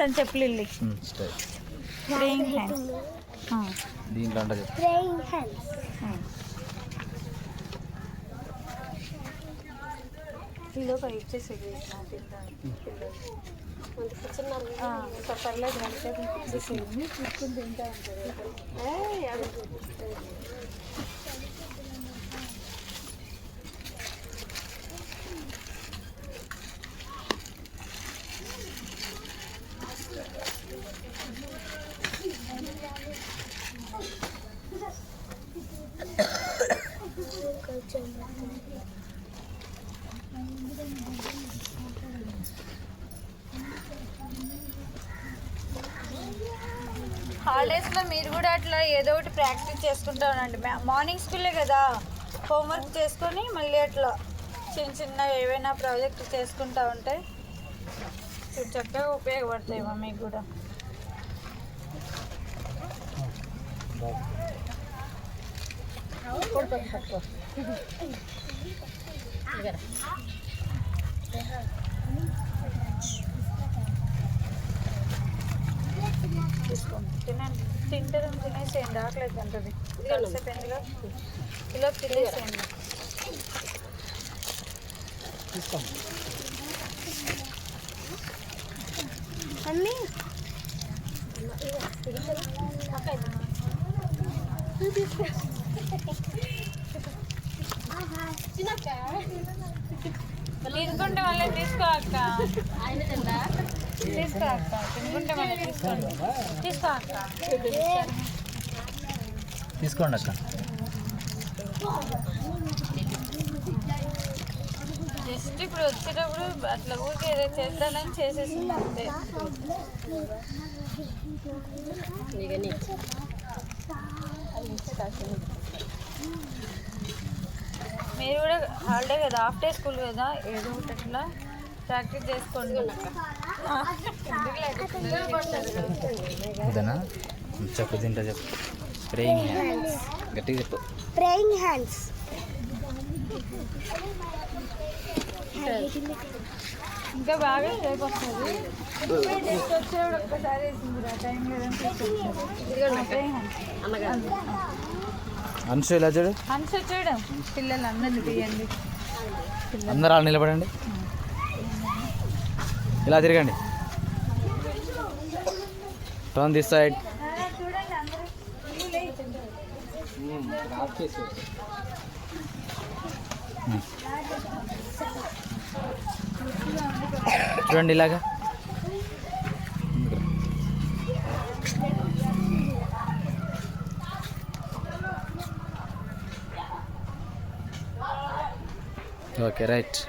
అని చెప్పు lily. Praying hands. దీంట్లో అంటే ప్రేయింగ్ హ్యాండ్స్. ఇదో ఇచ్చేసేది పర్లేదు ఇచ్చేసేది తీసుకుని తింటా ఉంటుంది. హాలిడేస్లో మీరు కూడా అట్లా ఏదో ఒకటి ప్రాక్టీస్ చేసుకుంటా ఉండండి. మార్నింగ్ స్కూలే కదా, హోంవర్క్ చేసుకొని మళ్ళీ అట్లా చిన్న చిన్న ఏవైనా ప్రాజెక్ట్ చేసుకుంటా ఉంటే చక్కగా ఉపయోగపడతాయేమో మీకు కూడా. తీసుకోండి, తినండి. తింటారు తినేసేయండి, ఆకలేదు అంటుంది. కలిసిపోయిందిగా, ఇలా తినేసేయండి. అన్నీ తీసుకుంటే మళ్ళీ తీసుకో అక్క, తీసుకో అక్క, తినుకుంటే మళ్ళీ తీసుకోండి. తీసుకో అక్క, తీసుకోండి అక్క. జస్ట్ ఇప్పుడు వచ్చేటప్పుడు అట్లా ఊరికి ఏదో చేద్దానని చేసేసింది అంతే. మీరు కూడా హాలిడే కదా, హాఫ్ డే స్కూల్ కదా, ఏదో ఒకటి అట్లా ప్రాక్టీస్ చేసుకోండి. ఇదేనా చెప్పు, తింటా చెప్పు. ప్రేయింగ్ హ్యాండ్స్, గట్టిగా చెప్పు. Praying hands. ఇంకా బాగా రేపు వస్తుంది. వచ్చేవాడు ఒక్కసారి వేసింది టైం లేదని అన్సు ఇలా చూడు, అన్సు వచ్చాడు. పిల్లలు అందరిని తీయండి, అందరూ అలా నిలబడండి, ఇలా తిరగండి. Turn this side. చూడండి అందరూ చూడండి ఇలాగా. Okay right.